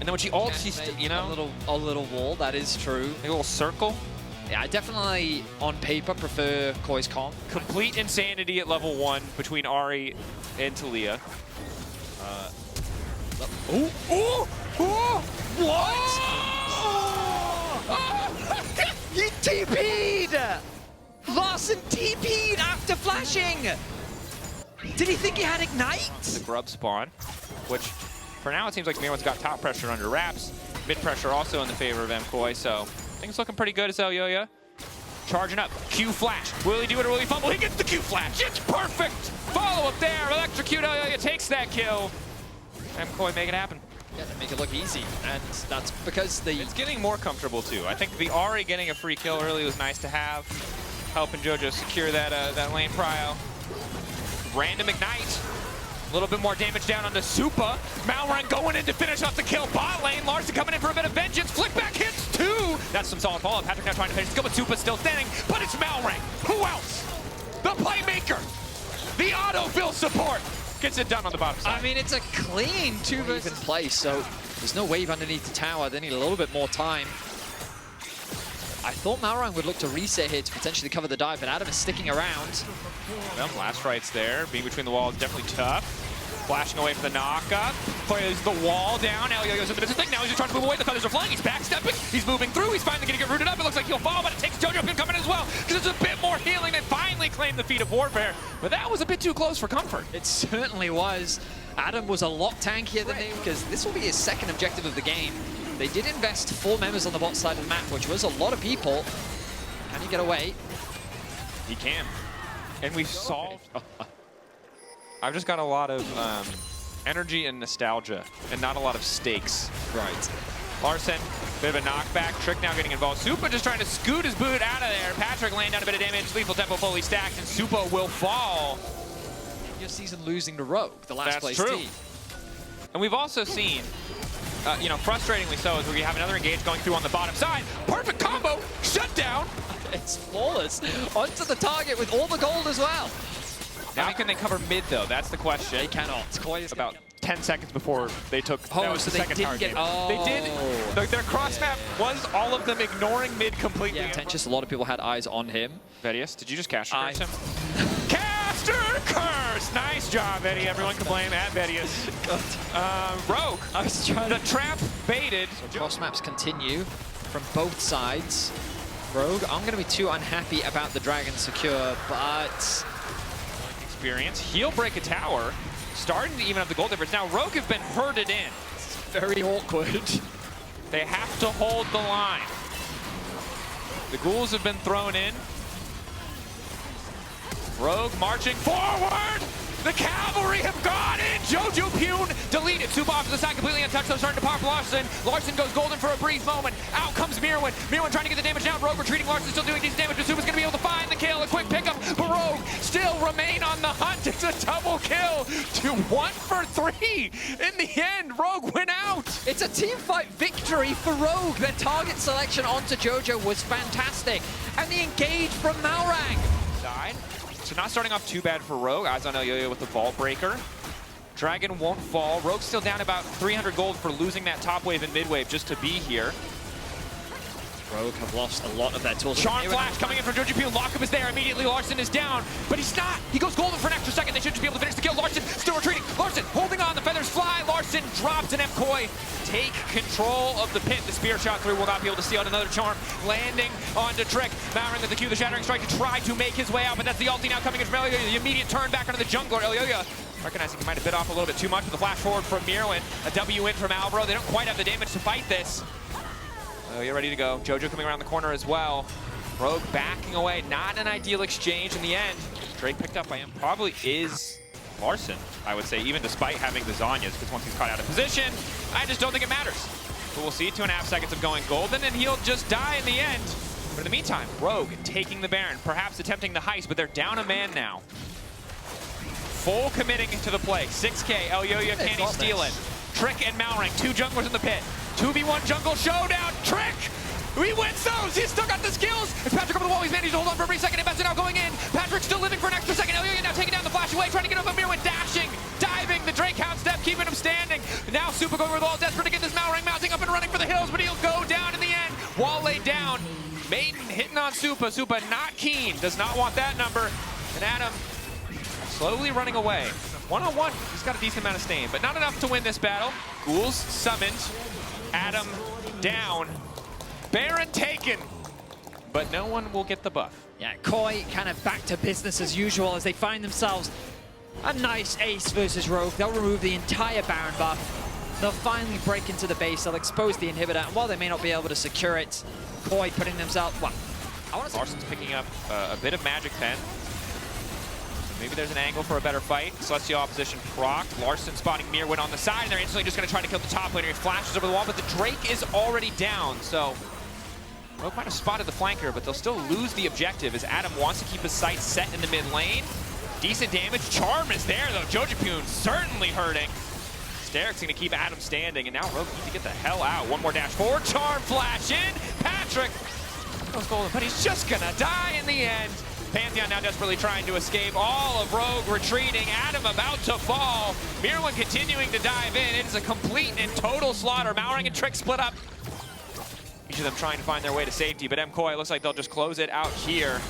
then when she ults, she's, you know, a little wall. That is true. a little circle. Yeah, I definitely, on paper, prefer KOI's comp. Complete insanity at level 1 between Ahri and Taliyah. Oh! Oh! Oh! What? He TP'd! Larssen TP'd after flashing! Did he think he had Ignite? The grub spawn, which for now it seems like Myrwn's got top pressure under wraps. Mid pressure also in the favor of MKOI, so things looking pretty good as Elyoya. Charging up, Q flash. Will he do it or will he fumble? He gets the Q flash. It's perfect! Follow up there. Electrocute. Elyoya takes that kill. MKOI make it happen. Yeah, they make it look easy, and that's because It's getting more comfortable too. I think the Ahri getting a free kill early was nice to have, helping Jojo secure that that lane prio. Random ignite. A little bit more damage down on the Supa. Malrang going in to finish off the kill. Bot lane. Larssen coming in for a bit of vengeance. Flick back hits 2. That's some solid follow-up. Patrik now trying to finish the kill, but Supa still standing. But it's Malrang. Who else? The playmaker. The autofill support. Gets it done on the bottom side. I mean, it's a clean 2 versus play, so there's no wave underneath the tower. They need a little bit more time. I thought Malrang would look to reset here to potentially cover the dive, but Adam is sticking around. Well, last rights there. Being between the walls, definitely tough. Flashing away for the knockup. Plays the wall down. Elyoya's into this thing. Now he's just trying to move away. The feathers are flying. He's backstepping. He's moving through. He's finally going to get rooted up. It looks like he'll fall, but it takes Jojopyun coming as well because it's a bit more healing. They finally claimed the feat of warfare, but that was a bit too close for comfort. It certainly was. Adam was a lot tankier than him because this will be his second objective of the game. They did invest 4 members on the bot side of the map, which was a lot of people. Can he get away? He can. And we've solved... I've just got a lot of energy and nostalgia and not a lot of stakes. Right. Larssen, bit of a knockback. Trick now getting involved. Supa just trying to scoot his boot out of there. Patrik laying down a bit of damage. Lethal tempo fully stacked, and Supa will fall. Your season losing to Rogue, the last place team. And we've also seen, you know, frustratingly so, is where you have another engage going through on the bottom side. Perfect combo, shut down. It's flawless. Onto the target with all the gold as well. Now can they cover mid though? That's the question. They cannot. It's about 10 seconds before they took. Oh, so they didn't get. Oh. They did. Their cross map was all of them ignoring mid completely. Yeah, contentious. A lot of people had eyes on him. Vedius, did you just caster curse him? Caster curse. Nice job, Eddie. Everyone can blame at Vedius. Rogue. I was trying. The trap baited. So cross maps continue from both sides. Rogue, I'm going to be too unhappy about the Dragon secure, but experience. He'll break a tower. Starting to even have the gold difference. Now Rogue have been herded in. It's very awkward. They have to hold the line. The ghouls have been thrown in. Rogue marching forward. The cavalry have gone in. Jojopyun deleted. Supa off to the side, completely untouched. They're starting to pop Larssen. Larssen goes golden for a brief moment. Out comes Myrwn. Myrwn trying to get the damage down. Rogue retreating. Larssen still doing decent damage. But Supa's going to be able to find the kill. A quick pickup. But Rogue still remain on the hunt. It's a double kill to 1 for 3. In the end, Rogue went out. It's a team fight victory for Rogue. Their target selection onto Jojo was fantastic. And the engage from Malrang. Died. So not starting off too bad for Rogue. Eyes on Elyoya with the Vault Breaker. Dragon won't fall. Rogue's still down about 300 gold for losing that top wave and mid wave just to be here. Rogue have lost a lot of their tools. Charm Flash coming in from Jojopyun. Lockup is there immediately. Larssen is down, but he's not. He goes golden for an extra second. They should just be able to finish the kill. Larssen still retreating. Larssen holding on. The feathers fly. Larssen drops, and MKOI take control of the pit. The spear shot through will not be able to steal out another charm. Landing onto Trick. Malrang with the Q, the Shattering Strike to try to make his way out, but that's the ulti now coming in from Elyoya. The immediate turn back onto the jungler. Elyoya recognizing he might have bit off a little bit too much with the flash forward from Myrwn. A W in from Alvaro. They don't quite have the damage to fight this. Oh, you're ready to go. Jojo coming around the corner as well. Rogue backing away. Not an ideal exchange in the end. Drake picked up by him. Probably is Larssen, I would say, even despite having the Zanyas, because once he's caught out of position, I just don't think it matters. But we'll see. 2.5 seconds of going golden, and he'll just die in the end. But in the meantime, Rogue taking the Baron, perhaps attempting the heist, but they're down a man now. Full committing to the play. 6K. Elyoya, can he steal it? Trick and Malrang, 2 junglers in the pit. 2v1 jungle showdown. Trick! He wins those! He's still got the skills! It's Patrik over the wall. He's managed to hold on for a brief second. Ambessa now going in. Patrik still living for an extra second. Elyoya now taking down the flash away, trying to get over Myrwn, dashing, diving. The Drake Hound step, keeping him standing. Now Supa going over the wall, desperate to get this Malrang mounting. running for the hills, but he'll go down in the end. Wall laid down. Maiden hitting on Supa. Supa not keen, does not want that number. And Adam slowly running away. One-on-one, he's got a decent amount of stain, but not enough to win this battle. Ghouls summoned. Adam down. Baron taken. But no one will get the buff. Yeah, KOI kind of back to business as usual as they find themselves a nice ace versus Rogue. They'll remove the entire Baron buff. They'll finally break into the base. They'll expose the inhibitor. And while they may not be able to secure it, KOI putting themselves, well, I want to say Larssen's picking up a bit of magic pen. Maybe there's an angle for a better fight. Celestial opposition procced. Larssen spotting Myrwn on the side, and they're instantly just going to try to kill the top laner. He flashes over the wall, but the Drake is already down, so Rogue might have spotted the flanker, but they'll still lose the objective as Adam wants to keep his sights set in the mid lane. Decent damage. Charm is there, though. Jojopyun certainly hurting. Steric's going to keep Adam standing, and now Rogue needs to get the hell out. One more dash forward. Charm flash in. Patrik goes golden, but he's just going to die in the end. Pantheon now desperately trying to escape. All of Rogue retreating. Adam about to fall. Myrwn continuing to dive in. It is a complete and total slaughter. Malrang and Trick split up. Each of them trying to find their way to safety, but MKOI looks like they'll just close it out here.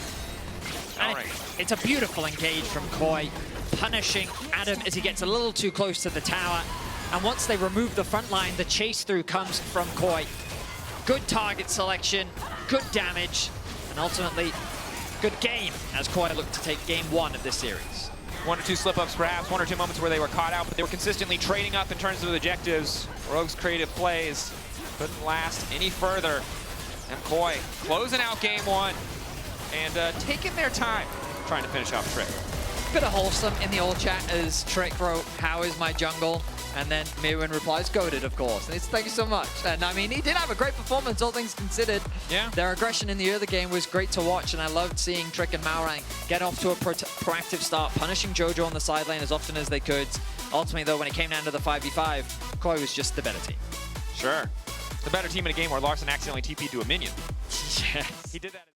It's a beautiful engage from KOI, punishing Adam as he gets a little too close to the tower. And once they remove the front line, the chase through comes from KOI. Good target selection, good damage, and ultimately good game as KOI look to take game one of this series. One or two slip-ups perhaps, one or two moments where they were caught out, but they were consistently trading up in terms of objectives. Rogue's creative plays couldn't last any further. MKOI closing out game one and taking their time trying to finish off Trick. Bit of wholesome in the old chat as Trick wrote, "How is my jungle?" And then Myrwn replies, "Goated, of course." And it's, thank you so much. And I mean, he did have a great performance, all things considered. Yeah. Their aggression in the early game was great to watch, and I loved seeing Trick and Malrang get off to a proactive start, punishing Jojo on the side lane as often as they could. Ultimately, though, when it came down to the 5v5, KOI was just the better team. Sure. The better team in a game where Larssen accidentally TP'd to a minion. Yes. He did that.